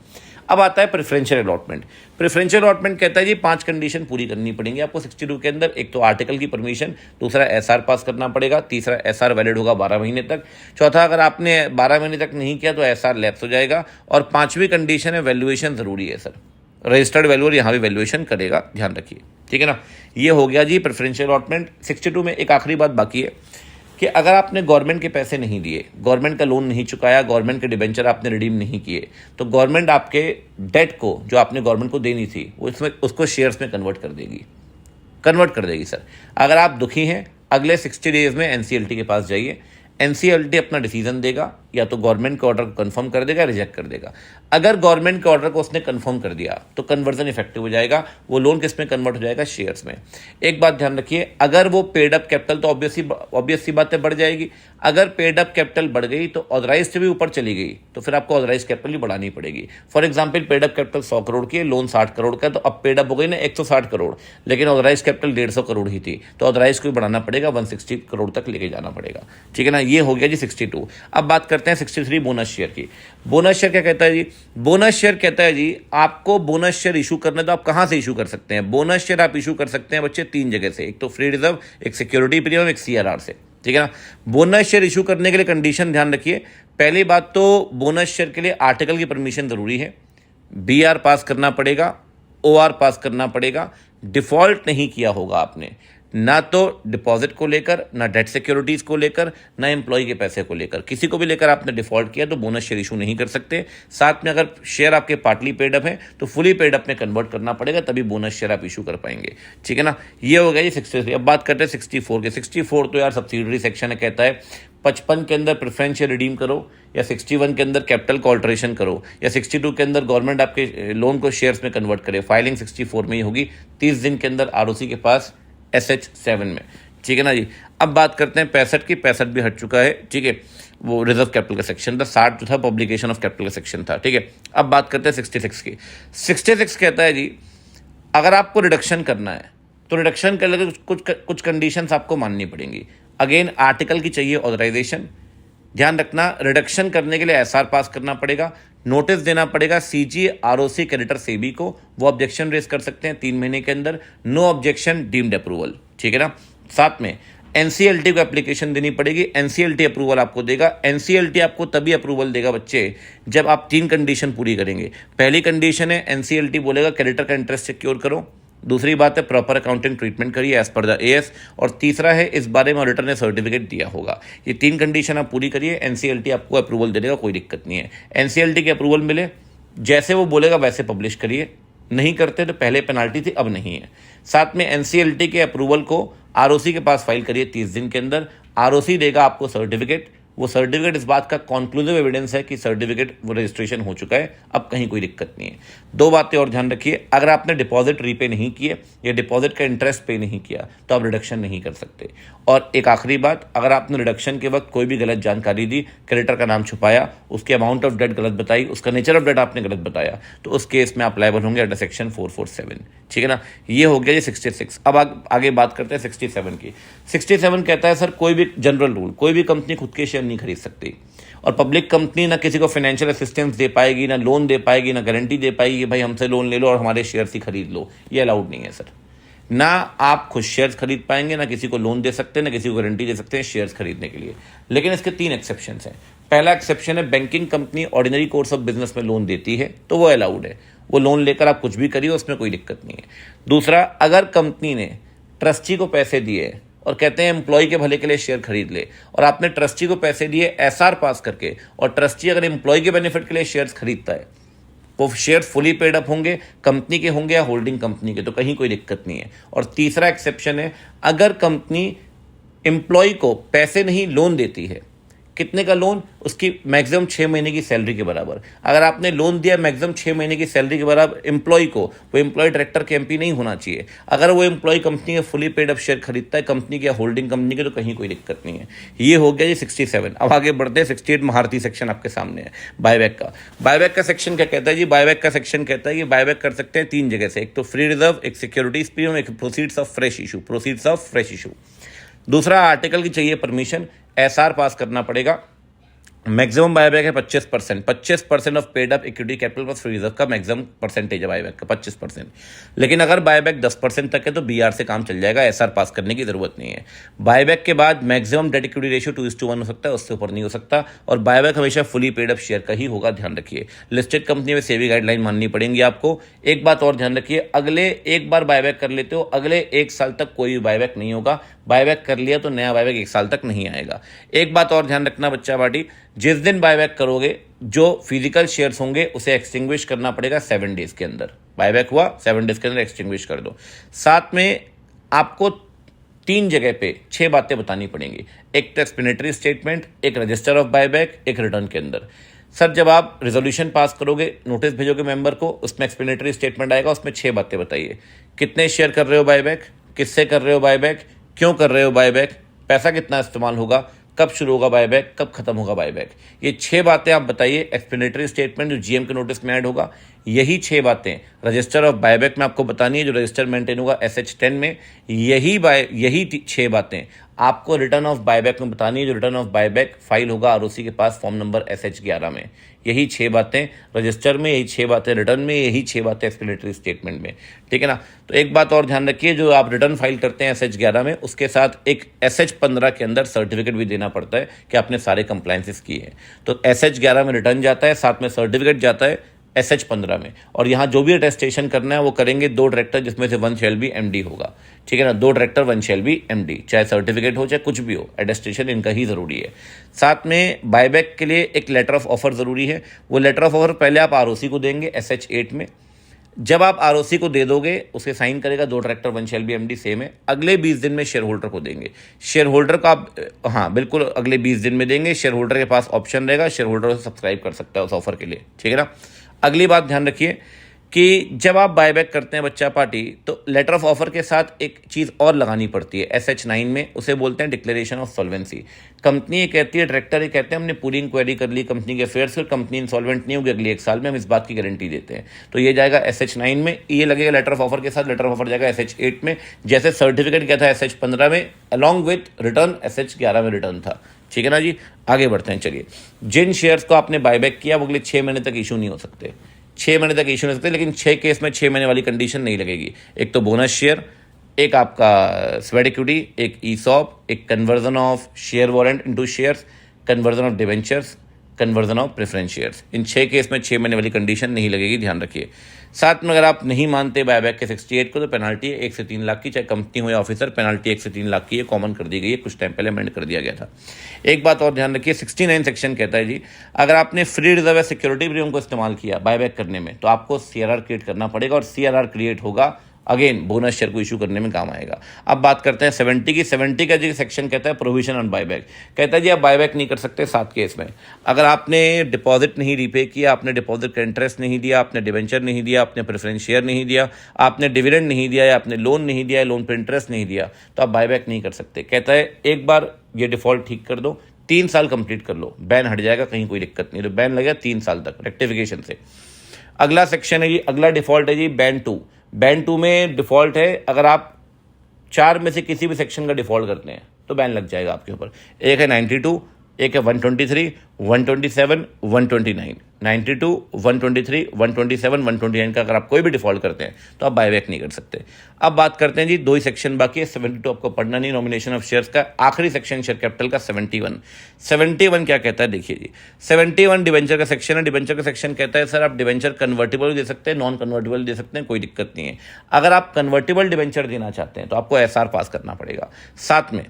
अब आता है प्रेफरेंशियल अलॉटमेंट। प्रेफरेंशियल अलॉटमेंट कहता है जी 5 कंडीशन पूरी करनी पड़ेंगी आपको 62 के अंदर। एक तो आर्टिकल की परमिशन, दूसरा SR पास करना पड़ेगा, तीसरा SR वैलिड होगा 12 महीने तक, चौथा अगर आपने 12 महीने तक नहीं किया तो SR लैप्स हो जाएगा, और 5वीं कंडीशन है वैल्यूएशन ज़रूरी है सर, रजिस्टर्ड वैल्यूअर यहाँ भी वैल्यूएशन करेगा, ध्यान रखिए, ठीक है ना। ये हो गया जी प्रेफरेंशियल अलॉटमेंट। 62 में एक आखिरी बात बाकी है कि अगर आपने गवर्नमेंट के पैसे नहीं दिए, गवर्नमेंट का लोन नहीं चुकाया, गवर्नमेंट के डिबेंचर आपने रिडीम नहीं किए, तो गवर्नमेंट आपके डेट को जो आपने गवर्नमेंट को देनी थी उसको शेयर्स में कन्वर्ट कर देगी सर। अगर आप दुखी हैं, अगले 60 डेज में NCLT के पास जाइए, NCLT अपना डिसीजन देगा, या तो गवर्नमेंट के ऑर्डर को कंफर्म कर देगा, रिजेक्ट कर देगा। अगर गवर्नमेंट के ऑर्डर को उसने कंफर्म कर दिया तो कन्वर्जन इफेक्टिव हो जाएगा, वो लोन किस में कन्वर्ट हो जाएगा, शेयर्स में। एक बात ध्यान रखिए, अगर वो पेड अप कैपिटल तो ऑब्वियस सी बातें बढ़ जाएगी। अगर पेड अप कैपिटल बढ़ गई तो ऑथराइज से भी ऊपर चली गई तो फिर आपको ऑथराइज कैपिटल भी बढ़ानी पड़ेगी। For example, paid up capital 100 crore की है, लोन 60 करोड़ का, तो अब पेड अप हो गई ना 160 करोड़, लेकिन ऑथराइज कैपिटल 150 करोड़ ही थी, तो ऑथराइज को भी बढ़ाना पड़ेगा, 160 करोड़ तक लेके जाना पड़ेगा, ठीक है ना। ये हो गया जी 62। अब बात करते हैं 63 बोनस शेयर की। बोनस शेयर क्या कहता है जी? बोनस शेयर कहता है जी आपको बोनस शेयर इशू करना, तो आप कहां से इशू कर सकते हैं? बोनस शेयर आप इशू कर सकते हैं बच्चे 3 जगह से, एक तो फ्री रिजर्व, एक सिक्योरिटी प्रीमियम, एक CRR से, ठीक है ना। बोनस शेयर इशू करने के लिए कंडीशन ध्यान रखिए। पहली बात तो बोनस शेयर के लिए आर्टिकल की परमिशन जरूरी है, BR पास करना पड़ेगा, OR पास करना पड़ेगा, डिफॉल्ट नहीं किया होगा आपने, ना तो डिपॉजिट को लेकर, ना डेट सिक्योरिटीज़ को लेकर, ना एम्प्लॉय के पैसे को लेकर, किसी को भी लेकर आपने डिफॉल्ट किया तो बोनस शेयर इशू नहीं कर सकते। साथ में अगर शेयर आपके पार्टली पेड अप है तो फुली पेड अप में कन्वर्ट करना पड़ेगा, तभी बोनस शेयर आप इशू कर पाएंगे, ठीक है ना। ये हो गया जी 63। अब बात करते हैं 64 के। 64 तो यार सब्सिडरी सेक्शन है, कहता है 55 के अंदर प्रेफरेंस शेयर रिडीम करो, या 61 के अंदर कैपिटल को ऑल्ट्रेशन करो, या 62 के अंदर गवर्नमेंट आपके लोन को शेयर्स में कन्वर्ट करे। फाइलिंग 64 में ही होगी, 30 दिन के अंदर ROC के पास SH7 में, ठीक है ना जी। अब बात करते हैं 65 की। 65 भी हट चुका है, ठीक है, वो रिजर्व कैपिटल का सेक्शन था। 60 जो था पब्लिकेशन ऑफ कैपिटल का सेक्शन था, ठीक है। अब बात करते हैं 66 की। 66 कहता है जी अगर आपको रिडक्शन करना है तो रिडक्शन करने के कुछ कंडीशंस आपको माननी पड़ेंगी। अगेन आर्टिकल की चाहिए ऑथराइजेशन, ध्यान रखना रिडक्शन करने के लिए SR पास करना पड़ेगा, नोटिस देना पड़ेगा CG ROC क्रेडिटर SEBI को, वो ऑब्जेक्शन रेज कर सकते हैं 3 महीने के अंदर, नो ऑब्जेक्शन डीम्ड अप्रूवल, ठीक है ना। साथ में NCLT को एप्लीकेशन देनी पड़ेगी, NCLT अप्रूवल आपको देगा। NCLT आपको तभी अप्रूवल देगा बच्चे जब आप 3 कंडीशन पूरी करेंगे। पहली कंडीशन है NCLT बोलेगा क्रेडिटर का इंटरेस्ट सिक्योर करो, दूसरी बात है प्रॉपर अकाउंटिंग ट्रीटमेंट करिए एज पर द AS, और तीसरा है इस बारे में ऑडिटर ने सर्टिफिकेट दिया होगा। ये 3 कंडीशन आप पूरी करिए, NCLT आपको अप्रूवल दे देगा, कोई दिक्कत नहीं है। NCLT के अप्रूवल मिले, जैसे वो बोलेगा वैसे पब्लिश करिए, नहीं करते तो पहले पेनाल्टी थी, अब नहीं है। साथ में NCLT के अप्रूवल को ROC के पास फाइल करिए 30 दिन के अंदर, ROC देगा आपको सर्टिफिकेट, वो सर्टिफिकेट इस बात का कॉन्क्लूसिव एविडेंस है कि सर्टिफिकेट वो रजिस्ट्रेशन हो चुका है, अब कहीं कोई दिक्कत नहीं है। 2 बातें और ध्यान रखिए, अगर आपने डिपॉजिट रीपे नहीं किए या डिपॉजिट का इंटरेस्ट पे नहीं किया तो आप रिडक्शन नहीं कर सकते। और एक आखिरी बात, अगर आपने रिडक्शन के वक्त कोई भी गलत जानकारी दी, क्रेडिटर का नाम छुपाया, उसके अमाउंट ऑफ डेट गलत बताई, उसका नेचर ऑफ डेट आपने गलत बताया, तो उस केस में आप लायबल होंगे अंडर सेक्शन 447, ठीक है ना। ये हो गया जी 66। अब आगे बात करते हैं 67 की। 67 कहता है सर कोई भी जनरल रूल, कोई भी कंपनी खुद के शेयर नहीं खरीद सकती, और पब्लिक कंपनी ना किसी को फाइनेंशियल असिस्टेंस दे पाएगी, ना लोन दे पाएगी, ना गारंटी दे पाएगी भाई हमसे लोन ले लो और हमारे शेयर्स ही खरीद लो, ये अलाउड नहीं है सर। ना आप खुद शेयर्स खरीद पाएंगे, ना किसी को लोन दे सकते हैं, ना किसी को गारंटी दे सकते हैं शेयर्स खरीदने के लिए। लेकिन इसके 3 एक्सेप्शंस हैं। पहला एक्सेप्शन है banking company ordinary course of business में लोन देती है तो वो अलाउड है, वो लोन लेकर आप कुछ भी करिए, उसमें कोई दिक्कत नहीं है। दूसरा, अगर कंपनी ने ट्रस्टी को पैसे दिए और कहते हैं एम्प्लॉय के भले के लिए शेयर खरीद ले, और आपने ट्रस्टी को पैसे दिए SR पास करके, और ट्रस्टी अगर एम्प्लॉय के बेनिफिट के लिए शेयर्स खरीदता है, वो शेयर फुली पेड अप होंगे, कंपनी के होंगे या होल्डिंग कंपनी के, तो कहीं कोई दिक्कत नहीं है। और तीसरा एक्सेप्शन है, अगर कंपनी एम्प्लॉय को पैसे नहीं लोन देती है, कितने का लोन? उसकी मैक्सिमम 6 महीने की सैलरी के बराबर। अगर आपने लोन दिया मैक्सिमम 6 महीने की सैलरी के बराबर एम्प्लॉय को, वो एम्प्लॉय डायरेक्टर के एमपी नहीं होना चाहिए। अगर वो एम्प्लॉय कंपनी के फुली पेड अप शेयर खरीदता है कंपनी की या होल्डिंग कंपनी के, तो कहीं कोई दिक्कत नहीं है। ये हो गया जी 67। अब आगे बढ़ते हैं 68 महारती सेक्शन आपके सामने है बायबैक का। बायबैक का सेक्शन क्या कहता है जी? बायबैक का सेक्शन कहता है कि बायबैक कर सकते हैं 3 जगह से, एक तो फ्री रिजर्व, एक सिक्योरिटीज प्रीमियम, एक proceeds of fresh issue. Proceeds of fresh issue. दूसरा आर्टिकल की चाहिए परमिशन, एसआर पास करना पड़ेगा। मैक्सिमम बायबैक है 25%। 25% of paid up equity capital plus free reserve का मैक्सिमम परसेंटेज है बायबैक का 25%। लेकिन अगर बायबैक 10% तक है तो बीआर से काम चल जाएगा, एसआर पास करने की जरूरत नहीं है। बायबैक के बाद मैक्सिमम डेट इक्विटी रेशियो 2:1 हो सकता है, उससे ऊपर नहीं हो सकता। और बायबैक हमेशा फुली पेड अप शेयर का ही होगा, ध्यान रखिए। लिस्टेड कंपनी में सेबी गाइडलाइन माननी पड़ेगी आपको। एक बात और ध्यान रखिए, अगले एक बार बायबैक कर लेते हो, अगले 1 साल तक कोई भी बायबैक नहीं होगा। बायबैक कर लिया तो नया बायबैक 1 साल तक नहीं आएगा। एक बात और ध्यान रखना बच्चा पार्टी, जिस दिन बायबैक करोगे जो फिजिकल शेयर्स होंगे उसे एक्सटिंग्विश करना पड़ेगा 7 डेज के अंदर। बायबैक हुआ 7 डेज के अंदर एक्सटिंग्विश कर दो। साथ में आपको 3 जगह पे 6 बातें बतानी पड़ेंगी, एक तो एक्सप्लेनेटरी स्टेटमेंट, एक रजिस्टर ऑफ बायबैक, एक रिटर्न के अंदर। सर जब आप रेजोल्यूशन पास करोगे, नोटिस भेजोगे मेंबर को, उसमें एक्सप्लेनेटरी स्टेटमेंट आएगा, उसमें 6 बातें बताइए। कितने शेयर कर रहे हो बायबैक, किससे कर रहे हो बायबैक, क्यों कर रहे हो बायबैक, पैसा कितना इस्तेमाल होगा, कब शुरू होगा बायबैक, कब खत्म होगा बायबैक। ये 6 बातें आप बताइए। एक्सप्लेनेटरी स्टेटमेंट जो जीएम के नोटिस में ऐड होगा, यही 6 बातें रजिस्टर ऑफ बायबैक में आपको बतानी है, जो रजिस्टर मेंटेन होगा SH10 में। यही 6 बातें आपको रिटर्न ऑफ बायबैक में बतानी है, जो रिटर्न ऑफ बायबैक फाइल होगा आरओसी के पास फॉर्म नंबर SH11 में। यही 6 बातें रजिस्टर में, यही 6 बातें रिटर्न में, यही 6 बातें एक्सप्लेनेटरी स्टेटमेंट में, ठीक है ना। तो एक बात और ध्यान रखिए, जो आप रिटर्न फाइल करते हैं SH11 में, उसके साथ एक SH15 के अंदर सर्टिफिकेट भी देना पड़ता है कि आपने सारे कंप्लायंसेस किए हैं। तो SH11 में रिटर्न जाता है, साथ में सर्टिफिकेट जाता है SH15 में। और यहाँ जो भी अटेस्टेशन करना है वो करेंगे 2 डायरेक्टर, जिसमें से 1 शैल बी MD होगा, ठीक है ना। 2 डायरेक्टर 1 शैल बी MD, चाहे सर्टिफिकेट हो चाहे कुछ भी हो, अटेस्टेशन इनका ही ज़रूरी है। साथ में बायबैक के लिए एक लेटर ऑफ ऑफर ज़रूरी है। वो लेटर ऑफ ऑफर पहले आप ROC को देंगे SH8 में। जब आप ROC को दे दोगे, उसे साइन करेगा 2 director 1 shall be MD, same है। अगले 20 दिन में शेयर होल्डर को देंगे। शेयर होल्डर को आप, हाँ बिल्कुल अगले 20 दिन में देंगे। शेयर होल्डर के पास ऑप्शन रहेगा, शेयर होल्डर उसे सब्सक्राइब कर सकता है उस ऑफर के लिए, ठीक है ना। अगली बात ध्यान रखिए कि जब आप बायबैक करते हैं बच्चा पार्टी, तो लेटर ऑफ ऑफर के साथ एक चीज़ और लगानी पड़ती है SH9 में, उसे बोलते हैं डिक्लेरेशन ऑफ सॉल्वेंसी। कंपनी ये कहती है, डायरेक्टर ये कहते हैं हमने पूरी इंक्वायरी कर ली कंपनी के अफेयर्स और कंपनी इंसॉल्वेंट नहीं होगी अगले 1 साल में, हम इस बात की गारंटी देते हैं। तो ये जाएगा SH9 में, ये लगेगा लेटर ऑफ ऑफर के साथ। लेटर ऑफ ऑफर जाएगा SH8 में, जैसे सर्टिफिकेट क्या था SH15 में, अलॉन्ग विथ रिटर्न SH11 में रिटर्न था, ठीक है ना जी। आगे बढ़ते हैं, चलिए। जिन शेयर्स को आपने बायबैक किया वो अगले 6 महीने तक इशू नहीं हो सकते, 6 महीने तक इशू नहीं हो सकते। लेकिन 6 केस में 6 महीने वाली कंडीशन नहीं लगेगी। एक तो बोनस शेयर, एक आपका स्वेट इक्विटी, एक ESOP, एक conversion of share warrant into shares, conversion of debentures, conversion of preference shares. In 6 case में 6 महीने वाली कंडीशन नहीं लगेगी, ध्यान रखिए। साथ में अगर आप नहीं मानते बायबैक के 68 को, तो पेनाल्टी है 1 से 3 लाख की, चाहे कंपनी हो या ऑफिसर, पेनाल्टी 1 से 3 लाख की है, कॉमन कर दी गई है, कुछ टाइम पहले अमेंड कर दिया गया था। एक बात और ध्यान रखिए, 69 सेक्शन कहता है जी, अगर आपने फ्री रिजर्व या सिक्योरिटी प्रीमियम को इस्तेमाल किया बायबैक करने में, तो आपको CRR क्रिएट करना पड़ेगा, और CRR क्रिएट होगा अगेन बोनस शेयर को इशू करने में काम आएगा। अब बात करते हैं 70 की। 70 का जो सेक्शन कहता है प्रोविजन ऑन बायबैक, कहता है जी आप बायबैक नहीं कर सकते 7 केस में। अगर आपने डिपॉजिट नहीं रीपे किया, आपने डिपॉजिट का इंटरेस्ट नहीं दिया, आपने डिवेंचर नहीं दिया, आपने प्रेफरेंस शेयर नहीं दिया, आपने डिविडेंड नहीं दिया, या आपने लोन नहीं दिया, लोन पर इंटरेस्ट नहीं दिया, तो आप बायबैक नहीं कर सकते। कहता है एक बार ये डिफॉल्ट ठीक कर दो, 3 साल कंप्लीट कर लो, बैन हट जाएगा, कहीं कोई दिक्कत नहीं। तो बैन लगेगा 3 साल तक रेक्टिफिकेशन से। अगला सेक्शन है जी, अगला डिफॉल्ट है जी बैन 2। बैन 2 में डिफॉल्ट है, अगर आप 4 में से किसी भी सेक्शन का डिफॉल्ट करते हैं तो बैन लग जाएगा आपके ऊपर। एक है 92, एक है 123, 127, 129, 92, 123, 127, 129 का अगर आप कोई भी डिफॉल्ट करते हैं तो आप बायबैक नहीं कर सकते। अब बात करते हैं जी, 2 ही सेक्शन बाकी है। 72 आपको पढ़ना नहीं, नॉमिनेशन ऑफ शेयर्स का। आखिरी सेक्शन शेयर कैपिटल का 71 क्या कहता है, देखिए जी। 71 डिवेंचर का सेक्शन है। डिवेंचर का सेक्शन कहता है सर आप डिवेंचर कन्वर्टिबल दे सकते हैं, नॉन कन्वर्टिबल दे सकते हैं, कोई दिक्कत नहीं है। अगर आप कन्वर्टिबल डिवेंचर देना चाहते हैं तो आपको SR पास करना पड़ेगा। साथ में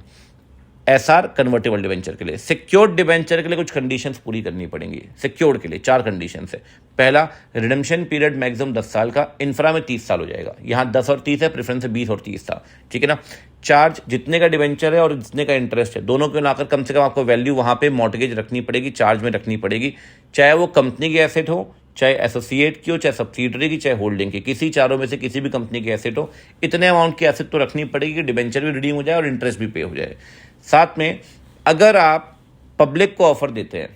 SR कन्वर्टेबल डिवेंचर के लिए। सिक्योर्ड डिवेंचर के लिए कुछ कंडीशंस पूरी करनी पड़ेंगी। सिक्योर्ड के लिए 4 कंडीशंस है। पहला, रिडेम्पशन पीरियड मैक्सिमम 10 साल का, इंफ्रा में 30 साल हो जाएगा। यहाँ 10 और 30 है, प्रेफरेंस 20 और 30 था, ठीक है ना। चार्ज जितने का डिवेंचर है और जितने का इंटरेस्ट है, दोनों को मिलाकर कम से कम आपको वैल्यू वहाँ पे मॉर्टगेज रखनी पड़ेगी, चार्ज में रखनी पड़ेगी, चाहे वो कंपनी की एसेट हो, चाहे एसोसिएट की हो, चाहे सब्सिडरी की, चाहे होल्डिंग की, किसी चारों में से किसी भी कंपनी की एसेट हो, इतने अमाउंट की एसेट तो रखनी पड़ेगी कि डिवेंचर भी रिडीम हो जाए और इंटरेस्ट भी पे हो जाए। साथ में अगर आप पब्लिक को ऑफर देते हैं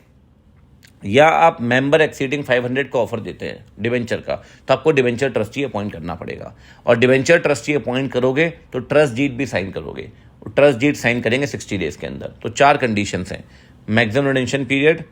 या आप मेंबर एक्सीडिंग 500 का ऑफर देते हैं डिवेंचर का, तो आपको डिवेंचर ट्रस्टी अपॉइंट करना पड़ेगा। और डिवेंचर ट्रस्टी अपॉइंट करोगे तो ट्रस्ट डीड भी साइन करोगे, ट्रस्ट डीड साइन करेंगे 60 डेज के अंदर। तो 4 कंडीशंस हैं, maximum retention period,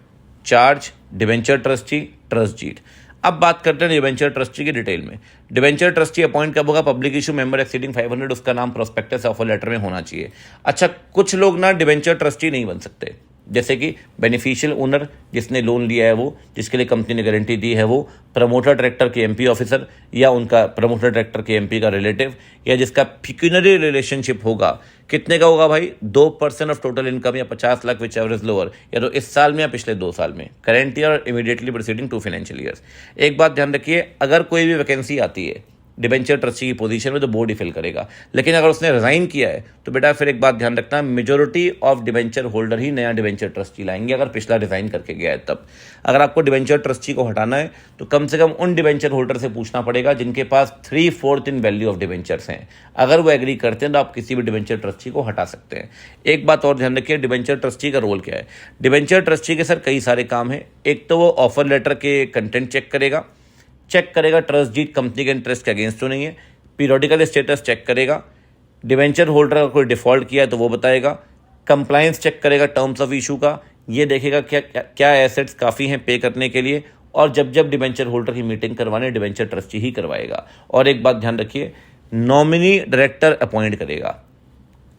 charge, debenture trustee, trust deed. अब बात करते हैं डिवेंचर ट्रस्टी की डिटेल में। डिवेंचर ट्रस्टी अपॉइंट कब होगा? पब्लिक इशू मेंबर एक्सीडिंग 500, उसका नाम प्रोस्पेक्टस ऑफर लेटर में होना चाहिए। अच्छा, कुछ लोग ना डिवेंचर ट्रस्टी नहीं बन सकते, जैसे कि बेनिफिशियल ओनर जिसने लोन लिया है वो, जिसके लिए कंपनी ने गारंटी दी है वो, प्रमोटर डायरेक्टर के एमपी ऑफिसर या उनका प्रमोटर डायरेक्टर के एमपी का रिलेटिव, या जिसका पिक्यूनरी रिलेशनशिप होगा। कितने का होगा भाई? 2% ऑफ टोटल इनकम या 50 लाख विच एवरेज लोअर, या तो इस साल में या पिछले 2 साल में, करेंट ईयर और इमीडिएटली प्रीसीडिंग 2 फाइनेंशियल ईयर्स। एक बात ध्यान रखिए, अगर कोई भी वैकेंसी आती है डिवेंचर ट्रस्टी की पोजीशन में तो बोर्ड ही फिल करेगा, लेकिन अगर उसने रिजाइन किया है तो बेटा फिर एक बात ध्यान रखना, मेजोरिटी ऑफ डिवेंचर होल्डर ही नया डिवेंचर ट्रस्टी लाएंगे अगर पिछला रिजाइन करके गया है तब। अगर आपको डिवेंचर ट्रस्टी को हटाना है तो कम से कम उन डिवेंचर होल्डर से पूछना पड़ेगा जिनके पास 3/4 इन वैल्यू ऑफ डिवेंचर्स हैं। अगर वो एग्री करते हैं तो आप किसी भी डिवेंचर ट्रस्टी को हटा सकते हैं। एक बात और ध्यान रखिए, डिवेंचर ट्रस्टी का रोल क्या है। डिवेंचर ट्रस्टी के सर कई सारे काम हैं। एक तो वो ऑफर लेटर के कंटेंट चेक करेगा ट्रस्ट डीड कंपनी के इंटरेस्ट के अगेंस्ट तो नहीं है, पीरियोडिकल स्टेटस चेक करेगा, डिवेंचर होल्डर अगर कोई डिफॉल्ट किया है तो वो बताएगा, कंप्लायंस चेक करेगा टर्म्स ऑफ इशू का, ये देखेगा क्या एसेट्स काफ़ी हैं पे करने के लिए, और जब डिवेंचर होल्डर की मीटिंग करवाने डिवेंचर ट्रस्टी ही करवाएगा। और एक बात ध्यान रखिए, नॉमिनी डायरेक्टर अपॉइंट करेगा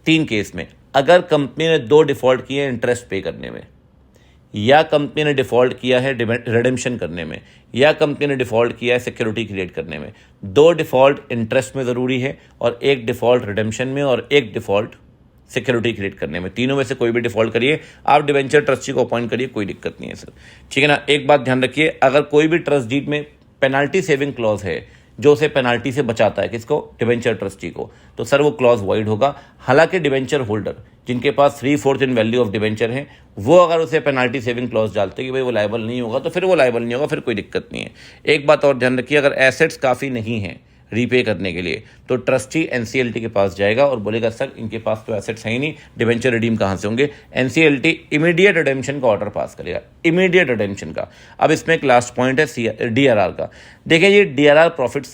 3 केस में। अगर कंपनी ने 2 डिफॉल्ट किए इंटरेस्ट पे करने में, या कंपनी ने डिफ़ॉल्ट किया है रिडेम्पशन करने में, या कंपनी ने डिफ़ॉल्ट किया है सिक्योरिटी क्रिएट करने में। 2 डिफ़ॉल्ट इंटरेस्ट में ज़रूरी है और 1 डिफ़ॉल्ट रिडेम्पशन में और 1 डिफ़ॉल्ट सिक्योरिटी क्रिएट करने में। तीनों में से कोई भी डिफ़ॉल्ट करिए, आप डिवेंचर ट्रस्टी को अपॉइंट करिए, कोई दिक्कत नहीं है सर, ठीक है ना। एक बात ध्यान रखिए, अगर कोई भी ट्रस्ट डीड में पेनाल्टी सेविंग क्लॉज है जो उसे पेनाल्टी से बचाता है, किसको? डिवेंचर ट्रस्टी को, तो सर वो क्लॉज वॉइड होगा। हालांकि डिवेंचर होल्डर जिनके पास 3/4 इन वैल्यू ऑफ डिवेंचर है, वो अगर उसे पेनाल्टी सेविंग क्लॉज डालते हैं कि भाई वो लायबल नहीं होगा, तो फिर वो लायबल नहीं होगा, फिर कोई दिक्कत नहीं है। एक बात और ध्यान रखिए, अगर एसेट्स काफ़ी नहीं है रीपे करने के लिए तो ट्रस्टी एनसीएलटी के पास जाएगा और बोलेगा सर इनके पास तो एसेट्स है ही नहीं, डिवेंचर रिडीम कहाँ से होंगे। एनसीएलटी इमीडिएट रिडेम्पशन का ऑर्डर पास करेगा, इमीडिएट रिडेम्पशन का। अब इसमें एक लास्ट पॉइंट है डीआरआर का। देखिए ये डीआरआर प्रॉफिट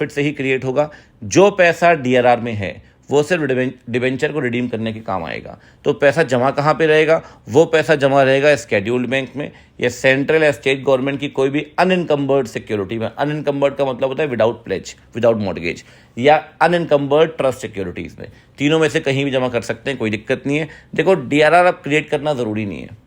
से ही क्रिएट होगा। जो पैसा डीआरआर में है वो सिर्फ डिवेंचर को रिडीम करने के काम आएगा। तो पैसा जमा कहाँ पे रहेगा? वो पैसा जमा रहेगा स्केड्यूल्ड बैंक में या सेंट्रल या स्टेट गवर्नमेंट की कोई भी अनइनकम्बर्ड सिक्योरिटी में। अनइनकम्बर्ड का मतलब होता है विदाउट प्लेज, विदाउट मॉर्गेज, या अनइनकम्बर्ड ट्रस्ट सिक्योरिटीज़ में। तीनों में से कहीं भी जमा कर सकते हैं, कोई दिक्कत नहीं है। देखो डीआरआर अब क्रिएट करना ज़रूरी नहीं है,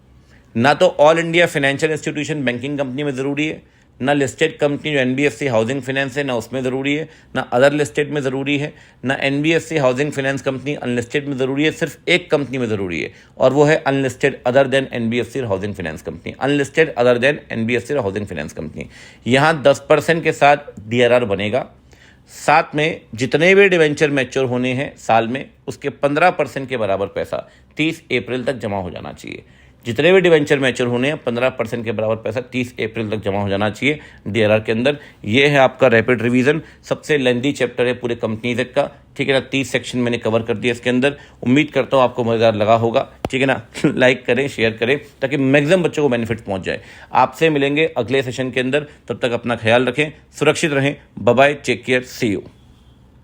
ना तो all India financial institution banking company में ज़रूरी है, ना लिस्टेड कंपनी जो एनबीएफसी हाउसिंग फाइनेंस है ना उसमें ज़रूरी है, ना अदर लिस्टेड में ज़रूरी है, ना NBFC housing finance company unlisted में ज़रूरी है। सिर्फ एक कंपनी में ज़रूरी है और वो है unlisted other than NBFC housing finance company, unlisted other than NBFC housing finance company. यहाँ 10% के साथ डीआरआर बनेगा। साथ में जितने भी डिवेंचर मैच्योर होने हैं साल में, उसके 15% के बराबर पैसा 30 अप्रैल तक जमा हो जाना चाहिए। जितने भी डिवेंचर मैच्योर होने हैं 15% के बराबर पैसा 30 अप्रैल तक जमा हो जाना चाहिए डीआरआर के अंदर। ये है आपका रैपिड रिवीजन, सबसे लेंदी चैप्टर है पूरे कंपनीज एक्ट का, ठीक है ना। 30 सेक्शन मैंने कवर कर दिया इसके अंदर। उम्मीद करता हूँ आपको मज़ेदार लगा होगा, ठीक है ना। लाइक करें, शेयर करें ताकि मैक्सिमम बच्चों को बेनिफिट पहुँच जाए। आपसे मिलेंगे अगले सेशन के अंदर, तब तक अपना ख्याल रखें, सुरक्षित रहें। Bye bye, take care, see you.